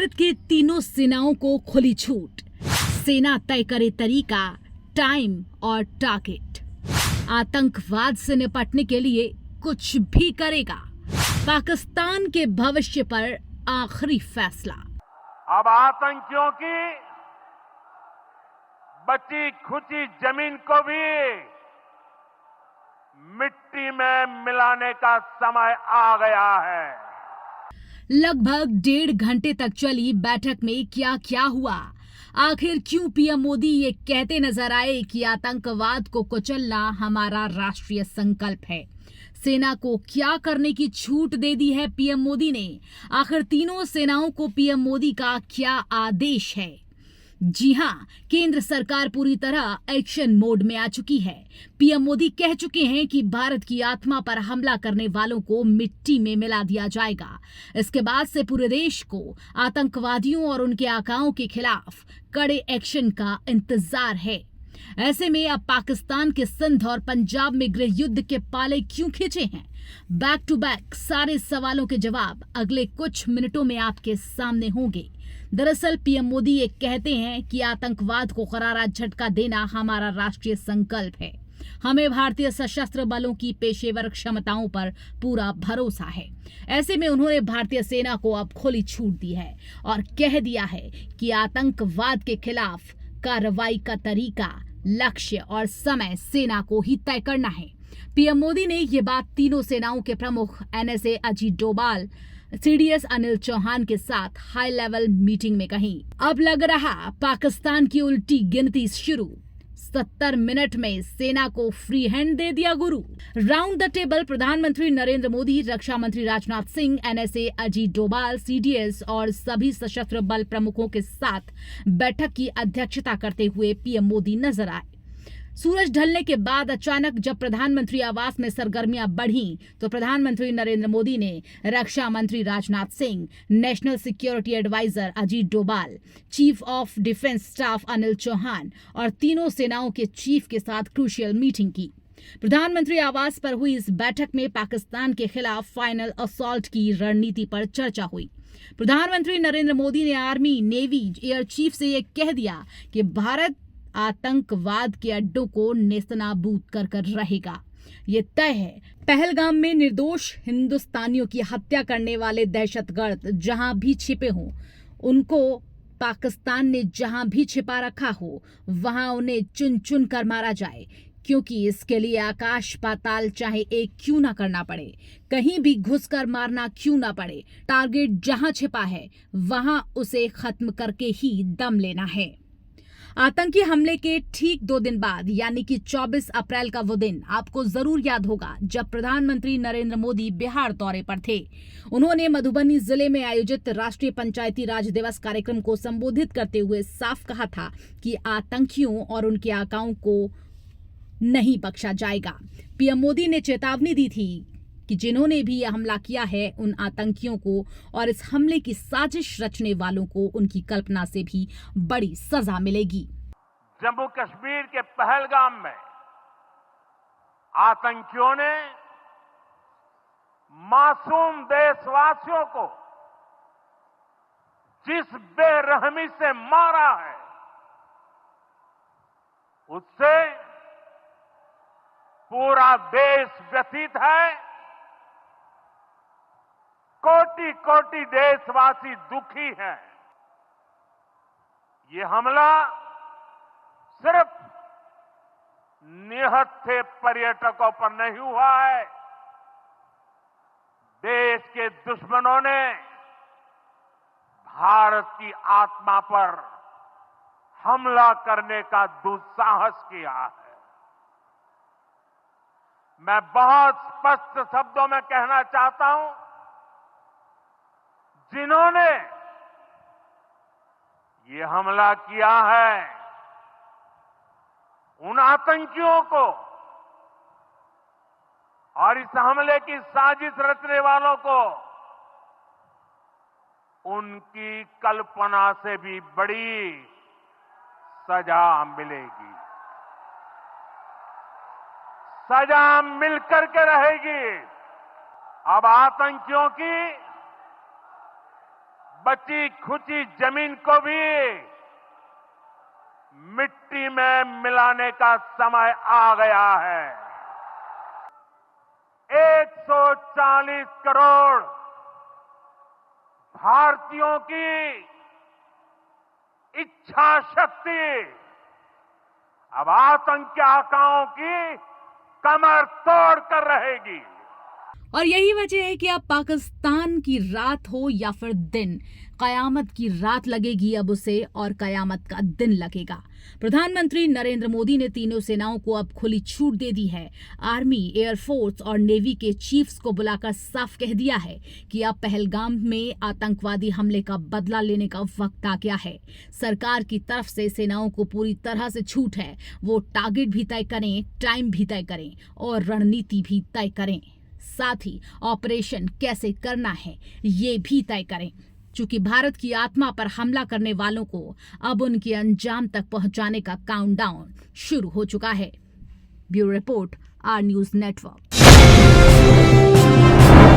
भारत के तीनों सेनाओं को खुली छूट। सेना तय करे तरीका, टाइम और टारगेट। आतंकवाद से निपटने के लिए कुछ भी करेगा। पाकिस्तान के भविष्य पर आखिरी फैसला। अब आतंकियों की बची खुची जमीन को भी मिट्टी में मिलाने का समय आ गया है। लगभग 1.5 घंटे तक चली बैठक में क्या क्या हुआ? आखिर क्यों पीएम मोदी ये कहते नजर आए कि आतंकवाद को कुचलना हमारा राष्ट्रीय संकल्प है? सेना को क्या करने की छूट दे दी है पीएम मोदी ने? आखिर तीनों सेनाओं को पीएम मोदी का क्या आदेश है? जी हां, केंद्र सरकार पूरी तरह एक्शन मोड में आ चुकी है। पीएम मोदी कह चुके हैं कि भारत की आत्मा पर हमला करने वालों को मिट्टी में मिला दिया जाएगा। इसके बाद से पूरे देश को आतंकवादियों और उनके आकाओं के खिलाफ कड़े एक्शन का इंतजार है। ऐसे में अब पाकिस्तान के सिंध और पंजाब में गृह युद्ध के पाले क्यों खींचे हैं? बैक टू बैक सारे सवालों के जवाब अगले कुछ मिनटों में आपके सामने होंगे। दरअसल पीएम मोदी ये कहते हैं कि आतंकवाद को करारा झटका देना हमारा राष्ट्रीय संकल्प है। हमें भारतीय सशस्त्र बलों की पेशेवर क्षमताओं पर पूरा भरोसा है। ऐसे में उन्होंने भारतीय सेना को अब खुली छूट दी है और कह दिया है कि आतंकवाद के खिलाफ कार्रवाई का तरीका, लक्ष्य और समय सेना को ही तय करना है। पीएम मोदी ने ये बात तीनों सेनाओं के प्रमुख एनएसए अजीत डोभाल, सीडीएस अनिल चौहान के साथ हाई लेवल मीटिंग में कही। अब लग रहा पाकिस्तान की उल्टी गिनती शुरू। 70 मिनट में सेना को फ्री हैंड दे दिया गुरु। राउंड द टेबल प्रधानमंत्री नरेंद्र मोदी, रक्षा मंत्री राजनाथ सिंह, एनएसए अजीत डोभाल, सीडीएस और सभी सशस्त्र बल प्रमुखों के साथ बैठक की अध्यक्षता करते हुए पीएम मोदी नजर आए। सूरज ढलने के बाद अचानक जब प्रधानमंत्री आवास में सरगर्मियां बढ़ी तो प्रधानमंत्री नरेंद्र मोदी ने रक्षा मंत्री Rajnath Singh, national security adviser Ajit Doval, chief of defence staff Anil Chauhan और तीनों सेनाओं के चीफ के साथ क्रूशियल मीटिंग की। प्रधानमंत्री आवास पर हुई इस बैठक में पाकिस्तान के खिलाफ फाइनल असॉल्ट की रणनीति पर चर्चा हुई। प्रधानमंत्री नरेंद्र मोदी ने आर्मी, नेवी, एयर चीफ से यह कह दिया कि भारत आतंकवाद के अड्डों को नेस्तनाबूद कर रहेगा। ये तय है। पहलगाम में निर्दोष हिंदुस्तानियों की हत्या करने वाले दहशतगर्द जहां भी छिपे हों, उनको पाकिस्तान ने जहां भी छिपा रखा हो वहां उन्हें चुन चुन कर मारा जाए, क्योंकि इसके लिए आकाश पाताल चाहे एक क्यों ना करना पड़े, कहीं भी घुसकर मारना क्यों ना पड़े, टारगेट जहां छिपा है वहां उसे खत्म करके ही दम लेना है। आतंकी हमले के ठीक 2 दिन बाद यानी कि 24 अप्रैल का वो दिन आपको जरूर याद होगा जब प्रधानमंत्री नरेंद्र मोदी बिहार दौरे पर थे। उन्होंने मधुबनी जिले में आयोजित राष्ट्रीय पंचायती राज दिवस कार्यक्रम को संबोधित करते हुए साफ कहा था कि आतंकियों और उनके आकाओं को नहीं बख्शा जाएगा। पीएम मोदी ने चेतावनी दी थी कि जिन्होंने भी यह हमला किया है उन आतंकियों को और इस हमले की साजिश रचने वालों को उनकी कल्पना से भी बड़ी सजा मिलेगी। जम्मू कश्मीर के पहलगाम में आतंकियों ने मासूम देशवासियों को जिस बेरहमी से मारा है उससे पूरा देश व्यथित है। कोटि कोटि देशवासी दुखी हैं। ये हमला सिर्फ निहत्थे पर्यटकों पर नहीं हुआ है, देश के दुश्मनों ने भारत की आत्मा पर हमला करने का दुस्साहस किया है। मैं बहुत स्पष्ट शब्दों में कहना चाहता हूं, जिन्होंने ये हमला किया है उन आतंकियों को और इस हमले की साजिश रचने वालों को उनकी कल्पना से भी बड़ी सजा मिलेगी। सजा मिलकर के रहेगी। अब आतंकियों की बची खुची जमीन को भी मिट्टी में मिलाने का समय आ गया है। 140 करोड़ भारतीयों की इच्छा शक्ति अब आतंक के आकाओं की कमर तोड़ कर रहेगी। और यही वजह है कि अब पाकिस्तान की रात हो या फिर दिन, कयामत की रात लगेगी अब उसे और कयामत का दिन लगेगा। प्रधानमंत्री नरेंद्र मोदी ने तीनों सेनाओं को अब खुली छूट दे दी है। आर्मी, एयरफोर्स और नेवी के चीफ्स को बुलाकर साफ कह दिया है कि अब पहलगाम में आतंकवादी हमले का बदला लेने का वक्त आ गया है। सरकार की तरफ से सेनाओं को पूरी तरह से छूट है। वो टारगेट भी तय करें, टाइम भी तय करें और रणनीति भी तय करें। साथ ही ऑपरेशन कैसे करना है ये भी तय करें, चूंकि भारत की आत्मा पर हमला करने वालों को अब उनके अंजाम तक पहुंचाने का काउंटडाउन शुरू हो चुका है। Bureau report, R news network.